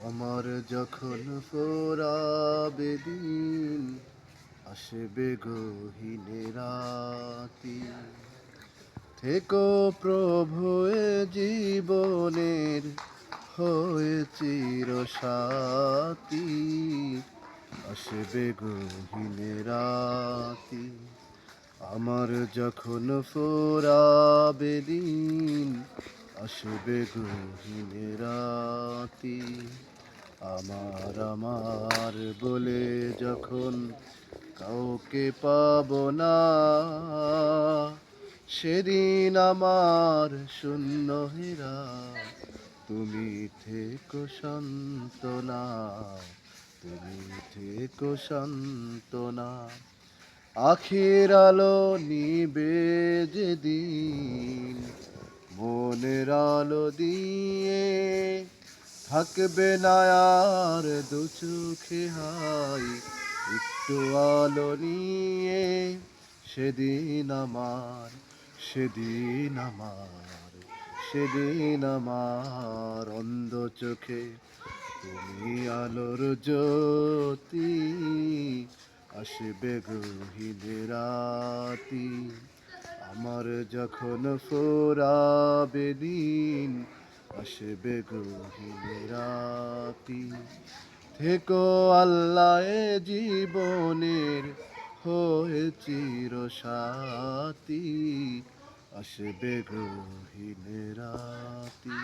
আমার যখন ফোরাবে দিন, আসবে গহীন রাতি। থেকো প্রভু এ জীবনের হয়ে চিরসাথী। আসবে গহীন রাতি। আমার যখন ফোরাবে দিন, আসবে গহীন রাতি। আমার বলে যখন কাউকে পাবো না, সেদিন আমার শূন্য হেরা। তুমি থেকো সান্ত্বনা, তুমি থেকো সান্ত্বনা। আখির আলো নিবে যেদিন, মনের আলো দিয়ে থাকবে না আর দু চোখে হাই একটু আলো নিয়ে। সেদিন আমার, সেদিন আমার, সেদিন আমার অন্ধ চোখে তুমি আলোর জ্যোতি। আসবে গহীন রাতি। আমার যখন ফোরাবে দিন, আসবে গহীন রাতি। থেকো আল্লাহ এ জীবনের হয়ে চিরসাথী। আসবে গহীন রাতি।